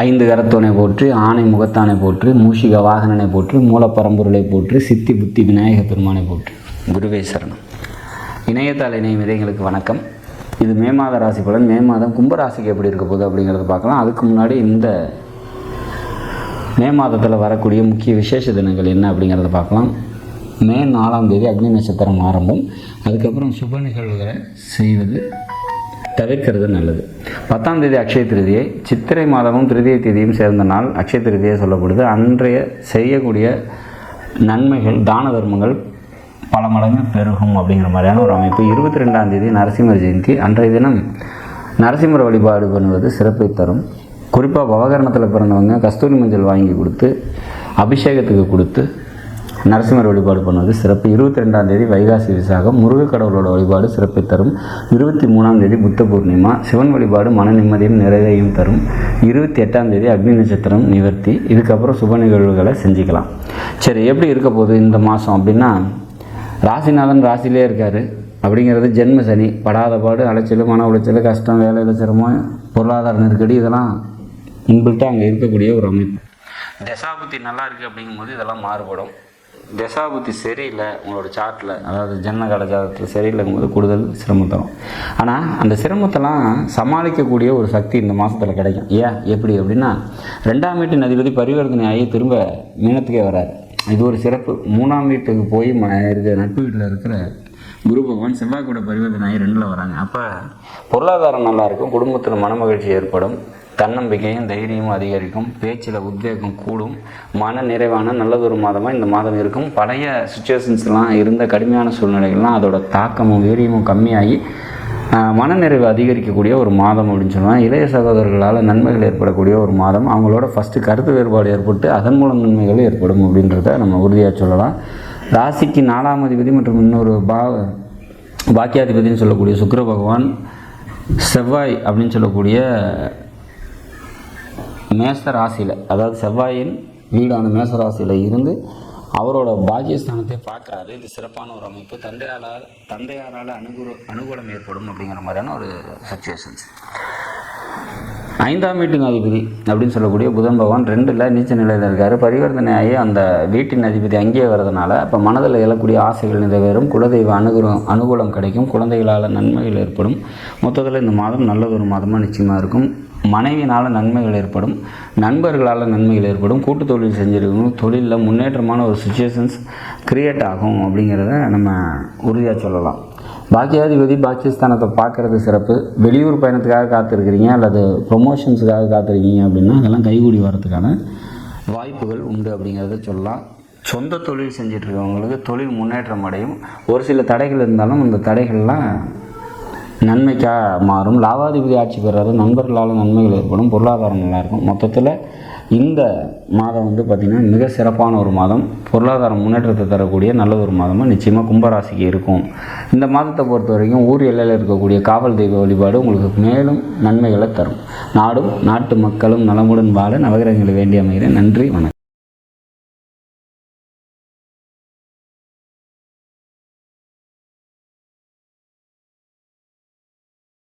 ஐந்து கரத்தோனை போற்றி, ஆணை முகத்தானை போற்றி, மூஷிக வாகனனை போற்றி, மூலப்பரம்பொருளை போற்றி, சித்தி புத்தி விநாயக பெருமானை போற்றி. குருவே சரணம். இணையத்தால் இணைய விதைகளுக்கு வணக்கம். இது மே மாத ராசி பலன். மே மாதம் கும்பராசிக்கு எப்படி இருக்க போகுது அப்படிங்கிறத பார்க்கலாம். அதுக்கு முன்னாடி இந்த மே மாதத்தில் வரக்கூடிய முக்கிய விசேஷ தினங்கள் என்ன அப்படிங்கிறத பார்க்கலாம். மே 4ஆம் தேதி அக்னி நட்சத்திரம் ஆரம்பம். அதுக்கப்புறம் சுப நிகழ்வுகளை செய்வது தவிர்க்கிறது நல்லது. 10ஆம் தேதி அக்ஷய திருதியை, சித்திரை மாதமும் திருதியை தேதியும் சேர்ந்த நாள் அக்ஷய திருதியை சொல்லப்படுது. அன்றைய செய்யக்கூடிய நன்மைகள் தான தர்மங்கள் பல மடங்கு பெருகும் அப்படிங்கிற மாதிரியான ஒரு அமைப்பு. 22ஆம் தேதி நரசிம்மர் ஜெயந்தி. அன்றைய தினம் நரசிம்மர் வழிபாடு பண்ணுவது சிறப்பை தரும். குறிப்பாக பவகரணத்தில் பிறந்தவங்க கஸ்தூரி மஞ்சள் வாங்கி கொடுத்து அபிஷேகத்துக்கு கொடுத்து நரசிம்மர் வழிபாடு பண்ணுவது சிறப்பு. 22ஆம் தேதி வைகாசி விசாகம், முருக கடவுளோட வழிபாடு சிறப்பை தரும். 23ஆம் தேதி புத்த பூர்ணிமா, சிவன் வழிபாடு மன நிம்மதியும் நிறைவையும் தரும். 28ஆம் தேதி அக்னி நட்சத்திரம் நிவர்த்தி. இதுக்கப்புறம் சுப நிகழ்வுகளை செஞ்சுக்கலாம். சரி, எப்படி இருக்க போகுது இந்த மாதம் அப்படின்னா, ராசிநாதன் ராசிலே இருக்கார் அப்படிங்கிறது ஜென்ம சனி. படாத பாடு, அலைச்சல், மன உளைச்சல், கஷ்டம், வேலையில் சிரமம், பொருளாதார நெருக்கடி, இதெல்லாம் இன்பில்ட்டாக அங்கே இருக்கக்கூடிய ஒரு அமைப்பு. தசாபுத்தி நல்லா இருக்குது அப்படிங்கும்போது இதெல்லாம் மாறுபடும். தசாபுத்தி சரியில்லை உங்களோட சார்ட்டில், அதாவது ஜன்மகால ஜாதகத்தில் சரியில்லைங்கும்போது கூடுதல் சிரமம் தரும். ஆனால் அந்த சிரமத்தெல்லாம் சமாளிக்கக்கூடிய ஒரு சக்தி இந்த மாதத்தில் கிடைக்கும். ஏன் எப்படி அப்படின்னா, 2ஆம் வீட்டின் அதிபதி பரிவர்த்தனை ஆகி திரும்ப மீனத்துக்கே வராது. இது ஒரு சிறப்பு. 3ஆம் வீட்டுக்கு போய் இருக்கிற நட்பு வீட்டில் இருக்கிற குரு பகவான் செவ்வாய் கூட பரிவர்த்தனை ஆகி 2ல் வராங்க. அப்போ பொருளாதாரம் நல்லாயிருக்கும், குடும்பத்தில் மனமகிழ்ச்சி ஏற்படும், தன்னம்பிக்கையும் தைரியமும் அதிகரிக்கும், பேச்சில் உத்வேகம் கூடும், மன நிறைவான நல்லதொரு மாதமாக இந்த மாதம் இருக்கும். பழைய சுச்சுவேஷன்ஸ்லாம் இருந்த கடுமையான சூழ்நிலைகள்லாம் அதோட தாக்கமும் வீரியமும் கம்மியாகி மனநிறைவு அதிகரிக்கக்கூடிய ஒரு மாதம் அப்படின்னு சொல்லுவாங்க. இளைய சகோதரர்களால் நன்மைகள் ஏற்படக்கூடிய ஒரு மாதம். அவங்களோட ஃபஸ்ட்டு கருத்து வேறுபாடு ஏற்பட்டு அதன் மூலம் நன்மைகள் ஏற்படும் அப்படின்றத நம்ம உறுதியாக சொல்லலாம். ராசிக்கு 4ஆம் அதிபதி மற்றும் இன்னொரு பாக்கியாதிபதினு சொல்லக்கூடிய சுக்கிர பகவான் செவ்வாய் அப்படின்னு சொல்லக்கூடிய மேச ராசியில், அதாவது செவ்வாயின் வீடான மேச ராசியில் இருந்து அவரோட பாக்கியஸ்தானத்தை பார்க்குறாரு. இது சிறப்பான ஒரு அமைப்பு. தந்தையாரால் அனுகூலம் ஏற்படும் அப்படிங்கிற மாதிரியான ஒரு சுச்சுவேஷன்ஸ். 5ஆம் வீட்டின் அதிபதி அப்படின்னு சொல்லக்கூடிய புதன் பகவான் 2ல் நீச்ச நிலையில் இருக்கார். பரிவர்த்தனையாகி அந்த வீட்டின் அதிபதி அங்கேயே வர்றதுனால அப்போ மனதில் எழக்கூடிய ஆசைகள் நிறைவேறும், குலதெய்வ அனுகூலம் கிடைக்கும், குழந்தைகளால் நன்மைகள் ஏற்படும். மொத்தத்தில் இந்த மாதம் நல்லதொரு மாதமாக நிச்சயமாக இருக்கும். மனைவினால் நன்மைகள் ஏற்படும், நண்பர்களால் நன்மைகள் ஏற்படும், கூட்டு தொழில் செஞ்சுருக்கணும், தொழிலில் முன்னேற்றமான ஒரு சுச்சுவேஷன்ஸ் க்ரியேட் ஆகும் அப்படிங்கிறத நம்ம உறுதியாக சொல்லலாம். பாக்கியாதிபதி பாக்கியஸ்தானத்தை பார்க்குறது சிறப்பு. வெளியூர் பயணத்துக்காக காத்திருக்கிறீங்க அல்லது ப்ரொமோஷன்ஸுக்காக காத்திருக்கீங்க அப்படின்னா அதெல்லாம் கைகூடி வரதுக்கான வாய்ப்புகள் உண்டு அப்படிங்கிறத சொல்லலாம். சொந்த தொழில் செஞ்சிட்ருக்கவங்களுக்கு தொழில் முன்னேற்றம் அடையும். ஒரு சில தடைகள் இருந்தாலும் அந்த தடைகள்லாம் நன்மைக்காக மாறும். லாபாதிபதி ஆட்சி பெறாரு, நண்பர்களால் நன்மைகள் ஏற்படும், பொருளாதாரம் நல்லாயிருக்கும். மொத்தத்தில் இந்த மாதம் பார்த்திங்கன்னா மிக சிறப்பான ஒரு மாதம், பொருளாதார முன்னேற்றத்தை தரக்கூடிய நல்ல ஒரு மாதமாக நிச்சயமாக கும்பராசிக்கு இருக்கும். இந்த மாதத்தை பொறுத்த வரைக்கும் ஊர் எல்லையில் இருக்கக்கூடிய காவல் தெய்வ வழிபாடு உங்களுக்கு மேலும் நன்மைகளை தரும். நாடும் நாட்டு மக்களும் நலமுடன் வாழ நவகிரகங்களை வேண்டி அமைகிறேன். நன்றி, வணக்கம்.